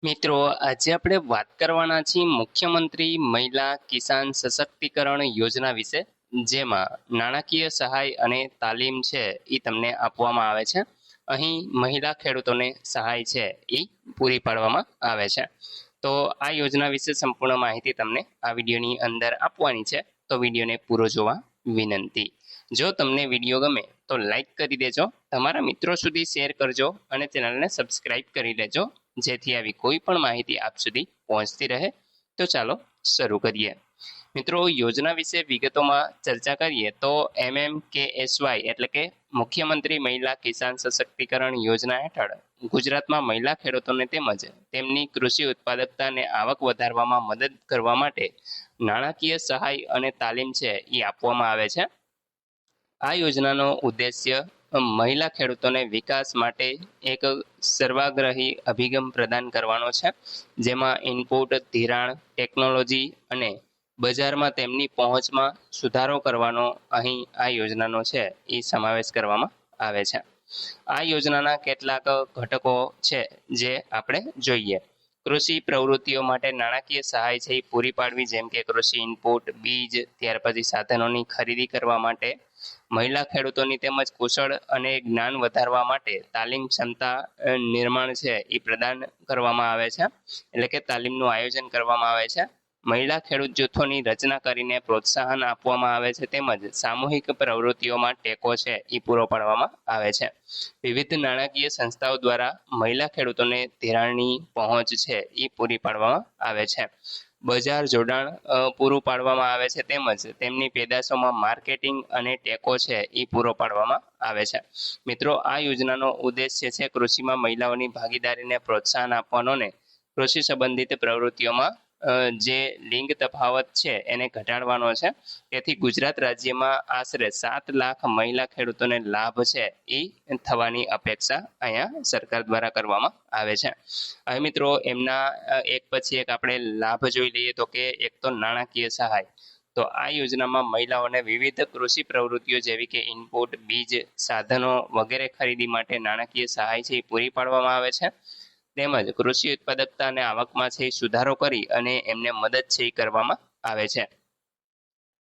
મિત્રો, આજે આપણે વાત કરવાના છીએ મુખ્યમંત્રી મહિલા કિસાન સશક્તિકરણ યોજના વિશે, જેમાં નાણાકીય સહાય અને તાલીમ છે એ તમને આપવામાં આવે છે. અહીં મહિલા ખેડૂતોને સહાય છે એ પૂરી પાડવામાં આવે છે. તો આ યોજના વિશે સંપૂર્ણ માહિતી તમને આ વિડીયોની અંદર આપવાની છે, તો વિડીયોને પૂરો જોવા વિનંતી. જો તમને વિડીયો ગમે તો લાઈક કરી દેજો, તમારા મિત્રો સુધી શેર કરજો અને ચેનલને સબસ્ક્રાઇબ કરી લેજો, જેથી આવી કોઈ પણ માહિતી આપ સુધી પહોંચતી રહે. તો ચાલો શરૂ કરીએ. મિત્રો, યોજના વિશે વિગતોમાં ચર્ચા કરીએ તો MMKSY એટલે કે મુખ્યમંત્રી મહિલા કિસાન સશક્તિકરણ યોજના હેઠળ ગુજરાતમાં મહિલા ખેડૂતોને તેમજ તેમની કૃષિ ઉત્પાદકતા અને આવક વધારવામાં મદદ કરવા માટે નાણાકીય સહાય અને તાલીમ છે એ આપવામાં આવે છે. આ યોજનાનો ઉદ્દેશ્ય મહિલા ખેડૂતોને વિકાસ માટે એક સર્વાગ્રાહી અભિગમ પ્રદાન કરવાનો છે, જેમાં ઇનપુટ, ધિરાણ, ટેકનોલોજી અને બજારમાં તેમની પહોંચમાં સુધારો કરવાનો અહીં આ યોજનાનો છે એ સમાવેશ કરવામાં આવે છે. આ યોજનાના કેટલાક ઘટકો છે જે આપણે જોઈએ. કૃષિ પ્રવૃત્તિઓ માટે નાણાકીય સહાય છે એ પૂરી પાડવી, જેમ કે કૃષિ ઇનપુટ, બીજ, ત્યાર પછી સાધનોની ખરીદી કરવા માટે. મહિલા ખેડૂતોની તેમજ કુશળ અને જ્ઞાન વધારવા માટે તાલીમ, ક્ષમતા નિર્માણ છે એ પ્રદાન કરવામાં આવે છે, એટલે કે તાલીમનું આયોજન કરવામાં આવે છે. મહિલા ખેડૂત જૂથોની રચના કરીને પ્રોત્સાહન આપવામાં આવે છે, તેમજ સામૂહિક પ્રવૃત્તિઓમાં ટેકો છે એ પૂરો પાડવામાં આવે છે. વિવિધ નાણાકીય સંસ્થાઓ દ્વારા મહિલા ખેડૂતોને ધિરાણની પહોંચ છે એ પૂરી પાડવામાં આવે છે. બજાર જોડાણ પૂરું પાડવામાં આવે છે, તેમજ તેમની પેદાશોમાં માર્કેટિંગ અને ટેકો છે એ પૂરો પાડવામાં આવે છે. મિત્રો, આ યોજનાનો ઉદ્દેશ્ય છે કૃષિમાં મહિલાઓની ભાગીદારીને પ્રોત્સાહન આપવાનો ને કૃષિ સંબંધિત પ્રવૃત્તિઓમાં જે લિંગ તફાવત છે એને ઘટાડવાનો છે. તેથી ગુજરાત રાજ્યમાં આશરે 7 લાખ મહિલા ખેડૂતોને લાભ છે એ થવાની અપેક્ષા અહીંયા સરકાર દ્વારા કરવામાં આવે છે. હવે મિત્રો, એમના એક પછી એક આપણે લાભ જોઈ લઈએ. તો કે એક તો નાણાકીય સહાય. તો આ યોજનામાં મહિલાઓને વિવિધ કૃષિ પ્રવૃત્તિઓ જેવી કે ઇનપુટ, બીજ, સાધનો વગેરે ખરીદી માટે નાણાકીય સહાય છે એ પૂરી પાડવામાં આવે છે. તેમજ કૃષિ ઉત્પાદકતા અને આવકમાં છે સુધારો કરી અને એમને મદદ છે એ કરવામાં આવે છે.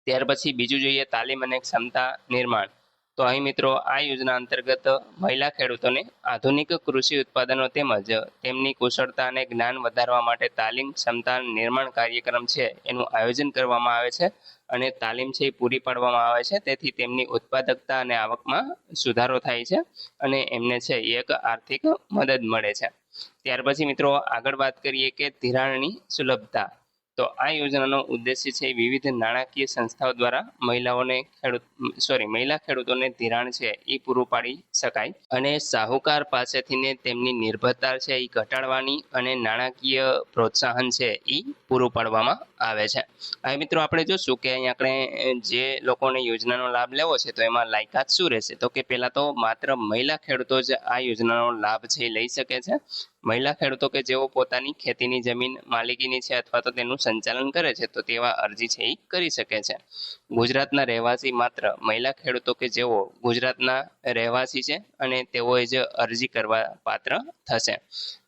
ત્યાર પછી બીજું જોઈએ, તાલીમ અને ક્ષમતા નિર્માણ. તો અહીં મિત્રો, આ યોજના અંતર્ગત મહિલા ખેડૂતોને આધુનિક કૃષિ ઉત્પાદનો તેમજ તેમની કુશળતા અને જ્ઞાન વધારવા માટે તાલીમ, ક્ષમતા નિર્માણ કાર્યક્રમ છે એનું આયોજન કરવામાં આવે છે અને તાલીમ છે એ પૂરી પાડવામાં આવે છે. તેથી તેમની ઉત્પાદકતા અને આવકમાં સુધારો થાય છે અને એમને છે એક આર્થિક મદદ મળે છે. ત્યાર પછી મિત્રો, આગળ વાત કરીએ કે ધિરાણની સુલભતા. તો આ યોજનાનો ઉદ્દેશ્ય છે વિવિધ નાણાકીય સંસ્થાઓ દ્વારા મહિલા ખેડૂતોને ધિરાણ છે એ પૂરું પાડી શકાય અને સાહુકાર પાસેથીને તેમની નિર્ભરતા છે એ ઘટાડવાની અને નાણાકીય પ્રોત્સાહન છે એ પૂરું પાડવામાં આવે છે. હવે મિત્રો, આપણે જોશું કે અહીં આપણે જે લોકોને યોજનાનો લાભ લેવો છે તો એમાં લાયકાત શું રહેશે. તો કે પહેલા તો માત્ર મહિલા ખેડૂતો જ આ યોજનાનો લાભ છે એ લઈ શકે છે. મહિલા ખેડૂતો કે જેઓ પોતાની ખેતીની જમીન માલિકીની છે અથવા તો તેનું સંચાલન કરે છે તો તેવા અરજી છે એ કરી શકે છે. ગુજરાતના રહેવાસી માત્ર મહિલા ખેડૂતો કે જેઓ ગુજરાતના રહેવાસી છે અને તેઓએ જ અરજી કરવા પાત્ર થશે.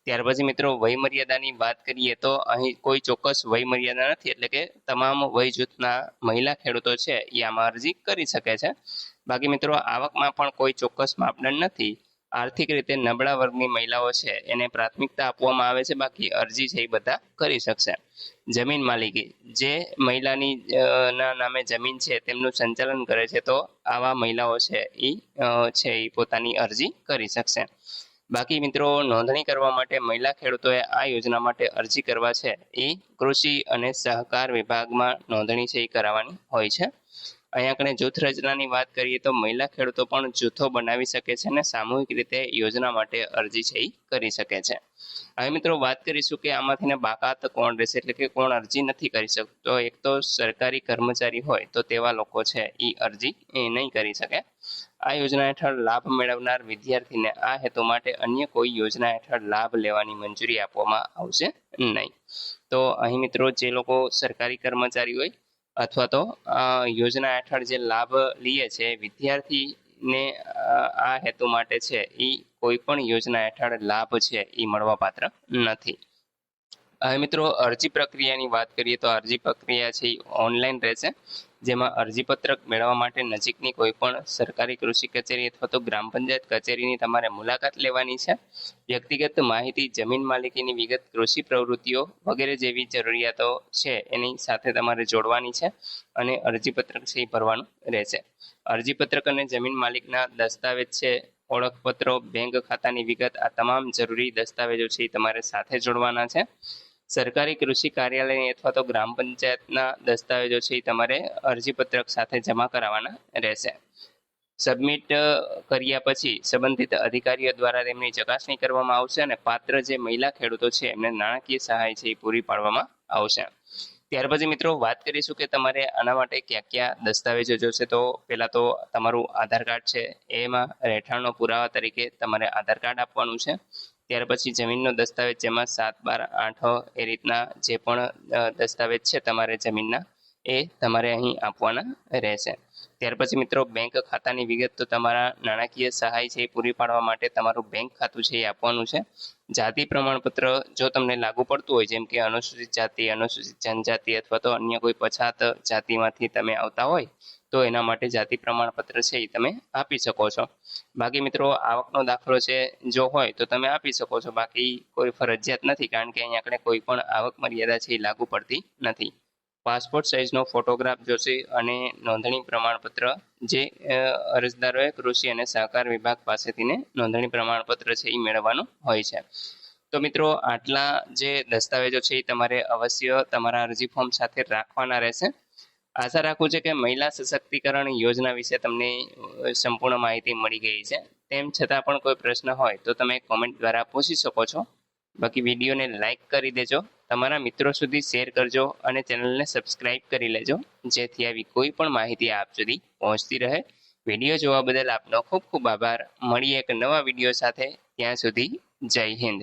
ત્યાર પછી મિત્રો, વયમર્યાદાની વાત કરીએ તો અહીં કોઈ ચોક્કસ વયમર્યાદા નથી, એટલે કે તમામ વય જૂથના મહિલા ખેડૂતો છે એ આમાં અરજી કરી શકે છે. બાકી મિત્રો, આવકમાં પણ કોઈ ચોક્કસ માપદંડ નથી. આર્થિક રીતે નબળા વર્ગની મહિલાઓ છે એને પ્રાથમિકતા આપવામાં આવે છે, બાકી અરજી છે એ બધા કરી શકશે. જમીન માલિકી, જે મહિલાની ના નામે જમીન છે તેમનું સંચાલન કરે છે તો આવા મહિલાઓ છે એ પોતાની અરજી કરી શકશે. બાકી મિત્રો, નોંધણી કરવા માટે મહિલા ખેડૂતોએ આ યોજના માટે અરજી કરવા છે એ કૃષિ અને સહકાર વિભાગમાં નોંધણી છે એ કરાવવાની હોય છે. અહીં આપણે જૂથ રચનાની વાત કરીએ તો મહિલા ખેડૂતો પણ જૂથો બનાવી શકે છે અને સામૂહિક રીતે યોજના માટે અરજી છે એ કરી શકે છે. હવે મિત્રો, વાત કરીશું કે આમાંથીને બાકાત કોણ રહેશે, એટલે કે કોણ અરજી નથી કરી શકતો. એક તો સરકારી કર્મચારી હોય તો તેવા લોકો છે એ અરજી નહીં કરી શકે. આ યોજના હેઠળ લાભ મેળવનાર વિદ્યાર્થીને આ હેતુ માટે અન્ય કોઈ યોજના હેઠળ લાભ લેવાની મંજૂરી આપવામાં આવશે નહીં. તો અહીં મિત્રો, જે લોકો સરકારી કર્મચારી હોય અથવા તો યોજના હેઠળ જે લાભ લઈએ છે વિદ્યાર્થીને આ હેતુ માટે છે એ કોઈ પણ યોજના હેઠળ લાભ છે એ મળવા પાત્ર નથી. હવે મિત્રો અરજી પ્રક્રિયાની વાત કરીએ તો અરજી પ્રક્રિયા છે એ ઓનલાઈન રહેશે, જેમાં અરજીપત્રક મેળવવા માટે નજીકની કોઈ પણ સરકારી કૃષિ કચેરી અથવા તો ગ્રામ પંચાયત કચેરીની તમારે મુલાકાત લેવાની છે. વ્યક્તિગત માહિતી, જમીન માલિકીની વિગત, કૃષિ પ્રવૃત્તિઓ વગેરે જેવી જરૂરિયાતો છે એની સાથે તમારે જોડવાની છે અને અરજીપત્રક છે એ ભરવાનું રહેશે. અરજીપત્રક અને જમીન માલિકના દસ્તાવેજ છે, ઓળખપત્રો, બેંક ખાતાની વિગત, આ તમામ જરૂરી દસ્તાવેજો છે એ તમારે સાથે જોડવાના છે. સરકારી કૃષિ કાર્યાલય અથવા તો ગ્રામ પંચાયતના દસ્તાવેજો છે એ તમારે અરજીપત્રક સાથે જમા કરાવવાના રહેશે. સબમિટ કર્યા પછી સંબંધિત અધિકારીઓ દ્વારા તેમની ચકાસણી કરવામાં આવશે અને પાત્ર જે મહિલા ખેડૂતો છે એમને નાણાકીય સહાય છે એ પૂરી પાડવામાં આવશે. ત્યાર પછી મિત્રો વાત કરીશું કે તમારે આના માટે કયા કયા દસ્તાવેજો જોશે. તો પહેલાં તો તમારું આધાર કાર્ડ છે, એમાં રહેઠાણનો પુરાવા તરીકે તમારે આધાર કાર્ડ આપવાનું છે. ત્યાર પછી જમીનનો દસ્તાવેજ, જેમાં 7/12/8 એ રીતના જે પણ દસ્તાવેજ છે તમારે જમીનના એ તમારે અહીં આપવાના રહેશે. ત્યાર પછી મિત્રો બેંક ખાતાની વિગત, તો તમારા નાણાકીય સહાય છે એ પૂરી પાડવા માટે તમારું બેંક ખાતું છે એ આપવાનું છે. જાતિ પ્રમાણપત્ર જો તમને લાગુ પડતું હોય, જેમ કે અનુસૂચિત જાતિ, અનુસૂચિત જનજાતિ અથવા તો અન્ય કોઈ પછાત જાતિમાંથી તમે આવતા હોય તો એના માટે જાતિ પ્રમાણપત્ર છે એ તમે આપી શકો છો. બાકી મિત્રો આવકનો દાખલો છે જો હોય તો તમે આપી શકો છો, બાકી કોઈ ફરજિયાત નથી, કારણ કે અહીંયા આપણે કોઈ પણ આવક મર્યાદા છે એ લાગુ પડતી નથી. પાસપોર્ટ સાઇઝનો ફોટોગ્રાફ જોશે અને નોંધણી પ્રમાણપત્ર, જે અરજદારોએ કૃષિ અને સહકાર વિભાગ પાસેથી નોંધણી પ્રમાણપત્ર છે એ મેળવવાનું હોય છે. તો મિત્રો આટલા જે દસ્તાવેજો છે એ તમારે અવશ્ય તમારા અરજી ફોર્મ સાથે રાખવાના રહેશે. આશા રાખું છે કે મહિલા સશક્તિકરણ યોજના વિશે તમને સંપૂર્ણ માહિતી મળી ગઈ છે. તેમ છતાં પણ કોઈ પ્રશ્ન હોય તો તમે કોમેન્ટ દ્વારા પૂછી શકો છો. બાકી વિડીયોને લાઈક કરી દેજો, તમારા મિત્રો સુધી શેર કરજો અને ચેનલને સબસ્ક્રાઈબ કરી લેજો, જેથી આવી કોઈ પણ માહિતી આપ સુધી પહોંચતી રહે. વિડીયો જોવા બદલ આપનો ખૂબ ખૂબ આભાર. મળીએ એક નવા વિડીયો સાથે. ત્યાં સુધી જય હિન્દ.